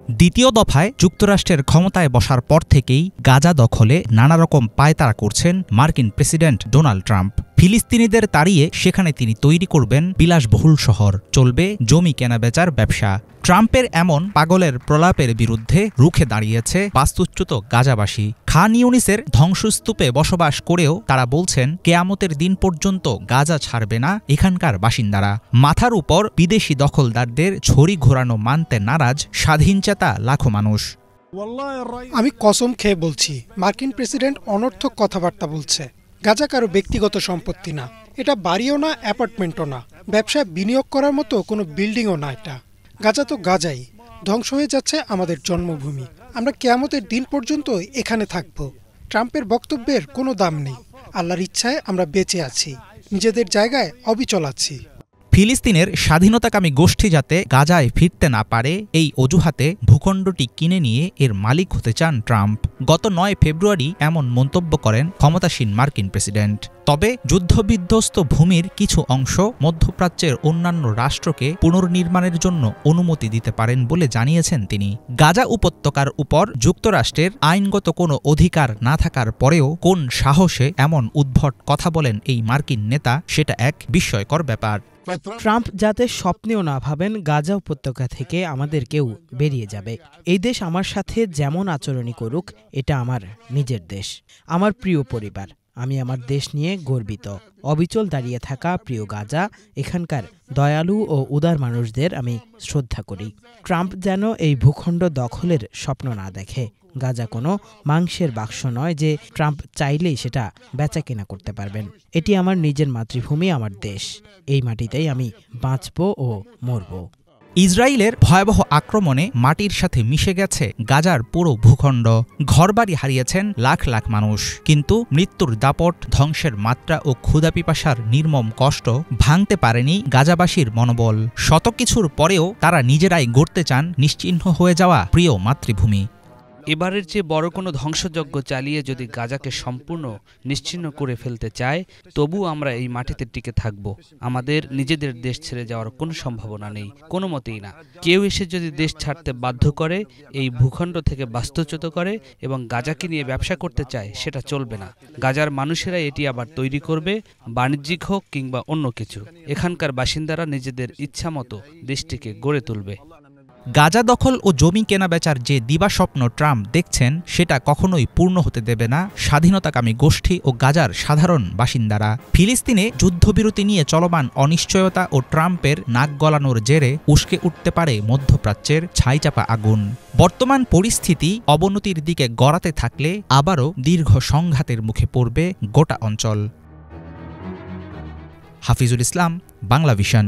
দ্বিতীয় দফায় যুক্তরাষ্ট্রের ক্ষমতায় বসার পর থেকেই গাজা দখলে নানা রকম পায়তারা করছেন মার্কিন প্রেসিডেন্ট ডোনাল্ড ট্রাম্প। ফিলিস্তিনিদের তাড়িয়ে সেখানে তিনি তৈরি করবেন বিলাসবহুল শহর, চলবে জমি কেনাবেচার ব্যবসা। ট্রাম্পের এমন পাগলের প্রলাপের বিরুদ্ধে রুখে দাঁড়িয়েছে বাস্তুচ্যুত গাজাবাসী। খান ইউনিসের ধ্বংসস্তূপে বসবাস করেও তারা বলছেন কেয়ামতের দিন পর্যন্ত গাজা ছাড়বে না এখানকার বাসিন্দারা। মাথার উপর বিদেশি দখলদারদের ছড়ি ঘোরানো মানতে নারাজ স্বাধীনচেতা লাখো মানুষ। আমি কসম খেয়ে বলছি, মার্কিন প্রেসিডেন্ট অনর্থক কথাবার্তা বলছে। গাজা কারো ব্যক্তিগত সম্পত্তি না, এটা বাড়িও না, অ্যাপার্টমেন্টও না, ব্যবসায় বিনিয়োগ করার মতো কোনো বিল্ডিংও না। এটা গাজা তো গাজাই, ধ্বংস হয়ে যাচ্ছে আমাদের জন্মভূমি। আমরা কিয়ামতের দিন পর্যন্ত এখানে থাকব। ট্রাম্পের বক্তব্যের কোনো দাম নেই। আল্লাহর ইচ্ছায় আমরা বেঁচে আছি, নিজেদের জায়গায় অবিচল আছি। ফিলিস্তিনের স্বাধীনতাকামী গোষ্ঠী যাতে গাজায় ফিরতে না পারে এই অজুহাতে ভূখণ্ডটি কিনে নিয়ে এর মালিক হতে চান ট্রাম্প। গত ৯ ফেব্রুয়ারি এমন মন্তব্য করেন ক্ষমতাসীন মার্কিন প্রেসিডেন্ট। তবে যুদ্ধবিধ্বস্ত ভূমির কিছু অংশ মধ্যপ্রাচ্যের অন্যান্য রাষ্ট্রকে পুনর্নির্মাণের জন্য অনুমতি দিতে পারেন বলে জানিয়েছেন তিনি। গাজা উপত্যকার উপর যুক্তরাষ্ট্রের আইনগত কোনো অধিকার না থাকার পরেও কোন সাহসে এমন উদ্ভট কথা বলেন এই মার্কিন নেতা, সেটা এক বিস্ময়কর ব্যাপার। ট্রাম্প যাতে স্বপ্নেও না ভাবেন গাজা উপত্যকা থেকে আমাদের কেউ বেরিয়ে যাবে। এই দেশ আমার সাথে যেমন আচরণই করুক, এটা আমার নিজের দেশ, আমার প্রিয় পরিবার। আমি আমার দেশ নিয়ে গর্বিত। অবিচল দাঁড়িয়ে থাকা প্রিয় গাজা, এখানকার দয়ালু ও উদার মানুষদের আমি শ্রদ্ধা করি। ট্রাম্প যেন এই ভূখণ্ড দখলের স্বপ্ন না দেখে। গাজা কোনো মাংসের বাক্স নয় যে ট্রাম্প চাইলেই সেটা বেচাকেনা করতে পারবেন। এটি আমার নিজের মাতৃভূমি, আমার দেশ। এই মাটিতেই আমি বাঁচব ও মরব। ইসরায়েলের ভয়াবহ আক্রমণে মাটির সাথে মিশে গেছে গাজার পুরো ভূখণ্ড। ঘরবাড়ি হারিয়েছেন লাখ লাখ মানুষ। কিন্তু মৃত্যুর দাপট, ধ্বংসের মাত্রা ও ক্ষুধাপিপাসার নির্মম কষ্ট ভাঙতে পারেনি গাজাবাসীর মনোবল। শত কিছুর পরেও তারা নিজেরাই গড়তে চান নিশ্চিহ্ন হয়ে যাওয়া প্রিয় মাতৃভূমি। এবারের চেয়ে বড় কোনো ধ্বংসযজ্ঞ চালিয়ে যদি গাজাকে সম্পূর্ণ নিশ্চিহ্ন করে ফেলতে চায়, তবু আমরা এই মাটিতে টিকে থাকব। আমাদের নিজেদের দেশ ছেড়ে যাওয়ার কোনো সম্ভাবনা নেই, কোনো মতেই না। কেউ এসে যদি দেশ ছাড়তে বাধ্য করে, এই ভূখণ্ড থেকে বাস্তুচ্যুত করে এবং গাজাকে নিয়ে ব্যবসা করতে চায়, সেটা চলবে না। গাজার মানুষেরা এটি আবার তৈরি করবে, বাণিজ্যিক হোক কিংবা অন্য কিছু। এখানকার বাসিন্দারা নিজেদের ইচ্ছামতো দেশটিকে গড়ে তুলবে। গাজা দখল ও জমি কেনাবেচার যে দিবাস্বপ্ন ট্রাম্প দেখছেন, সেটা কখনোই পূর্ণ হতে দেবে না স্বাধীনতাকামী গোষ্ঠী ও গাজার সাধারণ বাসিন্দারা। ফিলিস্তিনে যুদ্ধবিরতি নিয়ে চলমান অনিশ্চয়তা ও ট্রাম্পের নাক গলানোর জেরে উস্কে উঠতে পারে মধ্যপ্রাচ্যের ছাইচাপা আগুন। বর্তমান পরিস্থিতি অবনতির দিকে গড়াতে থাকলে আবারও দীর্ঘ সংঘাতের মুখে পড়বে গোটা অঞ্চল। হাফিজুল ইসলাম, বাংলা ভিশন।